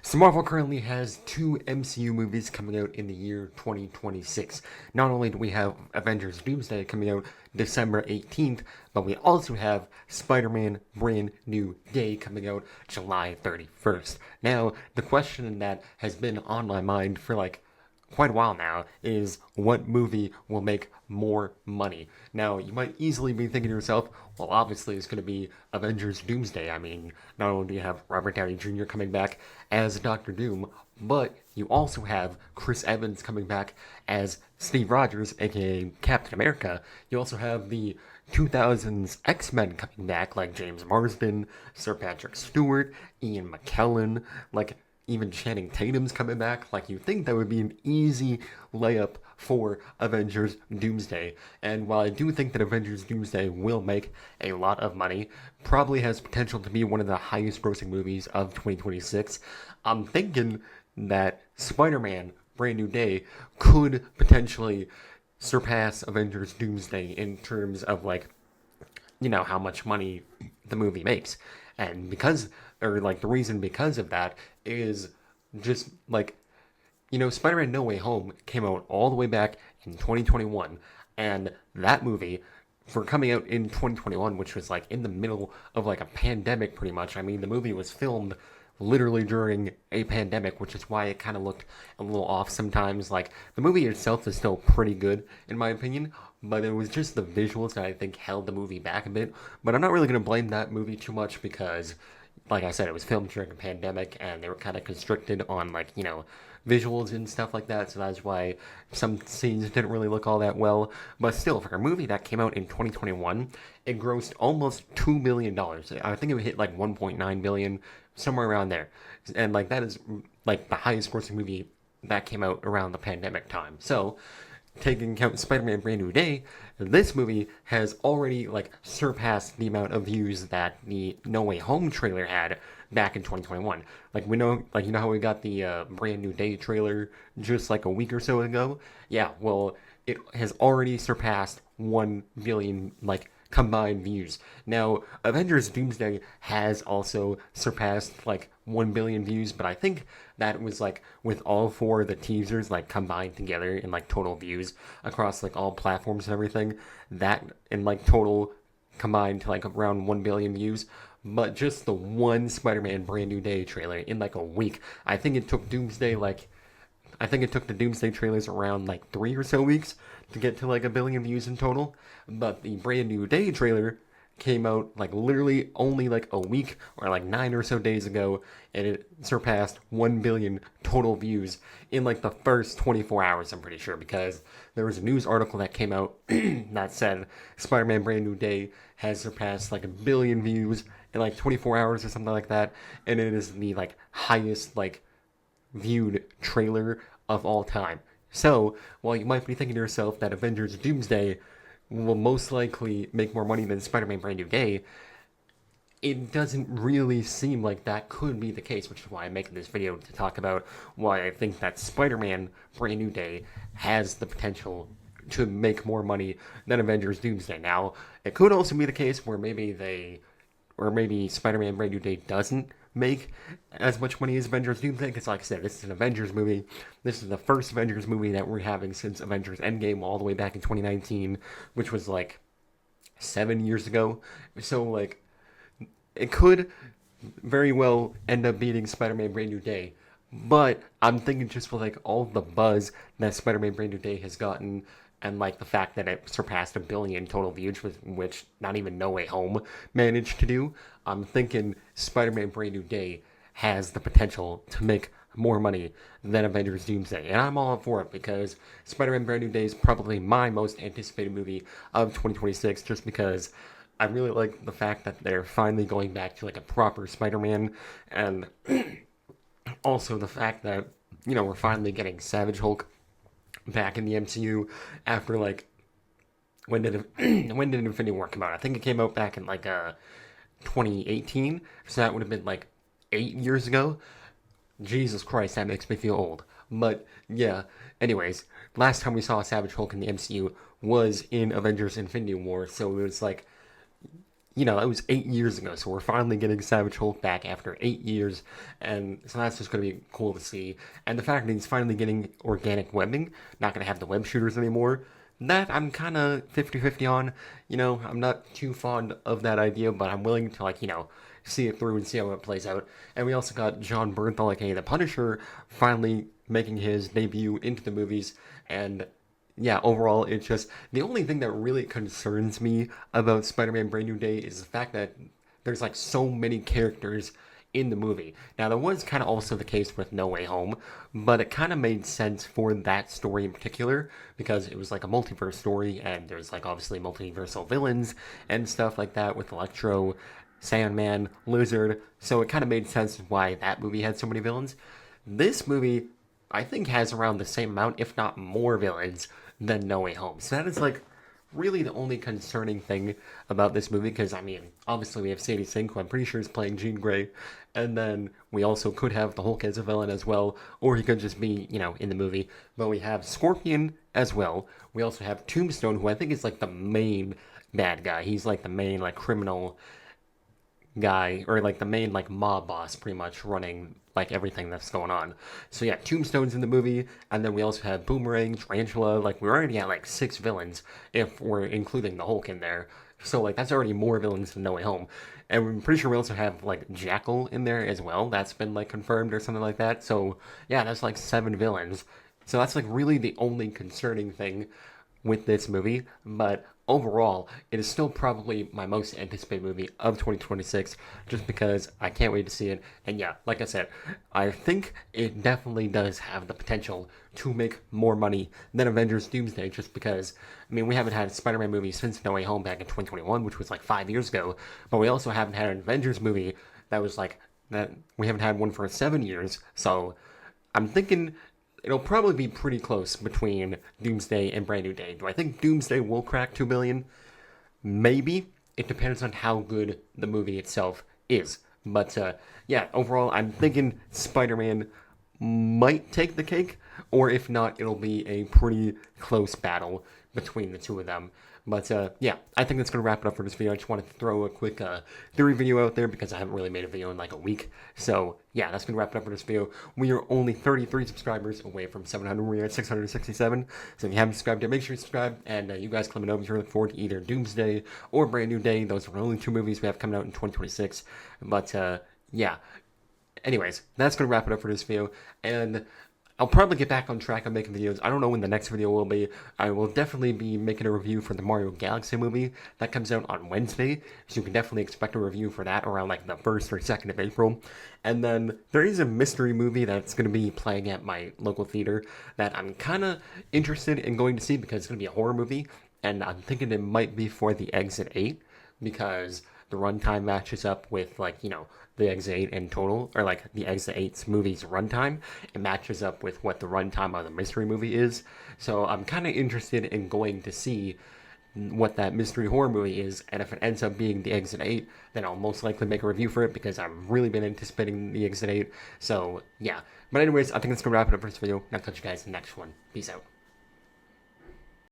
So Marvel currently has two MCU movies coming out in the year 2026. Not only do we have Avengers Doomsday coming out December 18th, but we also have Spider-Man Brand New Day coming out July 31st. Now, the question that has been on my mind for quite a while now is what movie will make more money. Now, you might easily be thinking to yourself, well, obviously it's going to be Avengers Doomsday. I mean, not only do you have Robert Downey Jr. coming back as Doctor Doom, but you also have Chris Evans coming back as Steve Rogers, aka Captain America. You also have the 2000s X-Men coming back, like James Marsden, Sir Patrick Stewart, Ian McKellen, even Channing Tatum's coming back. You think that would be an easy layup for Avengers Doomsday. And while I do think that Avengers Doomsday will make a lot of money, probably has potential to be one of the highest grossing movies of 2026, I'm thinking that Spider-Man Brand New Day could potentially surpass Avengers Doomsday in terms of how much money the movie makes. And the reason because of that is just Spider-Man No Way Home came out all the way back in 2021, and that movie, for coming out in 2021, which was in the middle of a pandemic pretty much. I mean, the movie was filmed literally during a pandemic, which is why it kind of looked a little off sometimes. The movie itself is still pretty good, in my opinion, but it was just the visuals that I think held the movie back a bit. But I'm not really going to blame that movie too much because, like I said, it was filmed during a pandemic and they were kind of constricted on, visuals and stuff like that. So that's why some scenes didn't really look all that well. But still, for a movie that came out in 2021, it grossed almost $2 billion. I think it hit 1.9 billion, somewhere around there. And that is the highest grossing movie that came out around the pandemic time. So, taking into account Spider-Man Brand New Day, this movie has already surpassed the amount of views that the No Way Home trailer had back in 2021. We know, you know how we got the Brand New Day trailer just a week or so ago? Yeah, well, it has already surpassed 1 billion combined views. Now, Avengers Doomsday has also surpassed 1 billion views, but I think that was with all four of the teasers combined together in total views across all platforms and everything, that in total combined to around 1 billion views. But just the one Spider-Man Brand New Day trailer in a week, I think it took Doomsday I think it took the Doomsday trailers around 3 or so weeks to get to 1 billion views in total. But the Brand New Day trailer came out literally only a week or 9 or so days ago, and it surpassed 1 billion total views in the first 24 hours, I'm pretty sure, because there was a news article that came out that said Spider-Man Brand New Day has surpassed 1 billion views in 24 hours or something like that, and it is the highest viewed trailer of all time. So, while you might be thinking to yourself that Avengers Doomsday will most likely make more money than Spider-Man Brand New Day, it doesn't really seem like that could be the case, which is why I'm making this video to talk about why I think that Spider-Man Brand New Day has the potential to make more money than Avengers Doomsday. Now, it could also be the case where maybe Spider-Man Brand New Day doesn't make as much money as Avengers Doomsday, because like I said, this is an Avengers movie. This is the first Avengers movie that we're having since Avengers Endgame all the way back in 2019, which was 7 years ago. So it could very well end up beating Spider-Man Brand New Day, but I'm thinking just with all the buzz that Spider-Man Brand New Day has gotten, and the fact that it surpassed 1 billion total views, which not even No Way Home managed to do, I'm thinking Spider-Man Brand New Day has the potential to make more money than Avengers Doomsday. And I'm all up for it because Spider-Man Brand New Day is probably my most anticipated movie of 2026, just because I really like the fact that they're finally going back to a proper Spider-Man, and also the fact that, we're finally getting Savage Hulk back in the MCU after when did when did Infinity War come out? I think it came out back in 2018, so that would have been 8 years ago. Jesus Christ, that makes me feel old. But yeah, anyways, last time we saw Savage Hulk in the MCU was in Avengers Infinity War, so it was it was 8 years ago, so we're finally getting Savage Hulk back after 8 years, and so that's just going to be cool to see. And the fact that he's finally getting organic webbing, not going to have the web shooters anymore, that I'm kind of 50-50 on. I'm not too fond of that idea, but I'm willing to, see it through and see how it plays out. And we also got John Bernthal, aka the Punisher, finally making his debut into the movies, and yeah, overall, it's just the only thing that really concerns me about Spider-Man Brand New Day is the fact that there's like so many characters in the movie. Now, that was kind of also the case with No Way Home, but it kind of made sense for that story in particular because it was like a multiverse story, and there's like obviously multiversal villains and stuff like that with Electro, Sandman, Lizard. So it kind of made sense why that movie had so many villains. This movie, I think, has around the same amount, if not more, villains than No Way Home. So that is like really the only concerning thing about this movie because I mean, obviously we have Sadie Sink, who I'm pretty sure is playing Jean Grey, and then we also could have the Hulk as a villain as well, or he could just be, in the movie. But we have Scorpion as well. We also have Tombstone, who I think is like the main bad guy. He's like the main like criminal guy, or like the main like mob boss pretty much running like everything that's going on. So yeah, Tombstone's in the movie, and then we also have Boomerang, Tarantula. Like we're already at like 6 villains if we're including the Hulk in there. So like that's already more villains than No Way Home. And I'm pretty sure we also have like Jackal in there as well. That's been like confirmed or something like that. So yeah, that's like 7 villains. So that's like really the only concerning thing with this movie, but overall, it is still probably my most anticipated movie of 2026 just because I can't wait to see it. And yeah, like I said, I think it definitely does have the potential to make more money than Avengers Doomsday just because, I mean, we haven't had a Spider Man movie since No Way Home back in 2021, which was like 5 years ago, but we also haven't had an Avengers movie that was like, that we haven't had one for 7 years, so I'm thinking it'll probably be pretty close between Doomsday and Brand New Day. Do I think Doomsday will crack 2 billion? Maybe. It depends on how good the movie itself is. But yeah, overall, I'm thinking Spider-Man might take the cake, or if not, it'll be a pretty close battle between the two of them. But yeah, I think that's going to wrap it up for this video. I just wanted to throw a quick theory video out there because I haven't really made a video in like a week. So yeah, that's going to wrap it up for this video. We are only 33 subscribers away from 700. We're at 667. So if you haven't subscribed yet, make sure you subscribe. And you guys let me know if you're looking forward to either Doomsday or Brand New Day. Those are the only 2 movies we have coming out in 2026. But yeah. Anyways, that's going to wrap it up for this video. And I'll probably get back on track on making videos. I don't know when the next video will be. I will definitely be making a review for the Mario Galaxy movie. That comes out on Wednesday, so you can definitely expect a review for that around like the 1st or 2nd of April. And then there is a mystery movie that's going to be playing at my local theater that I'm kind of interested in going to see because it's going to be a horror movie. And I'm thinking it might be for the Exit 8 because the runtime matches up with like, the Exit 8 in total, or like the Exit 8's movie's runtime. It matches up with what the runtime of the mystery movie is. So I'm kind of interested in going to see what that mystery horror movie is, and if it ends up being the Exit 8, then I'll most likely make a review for it because I've really been anticipating the Exit 8. So yeah. But anyways, I think that's going to wrap it up for this video. I'll catch you guys in the next one. Peace out.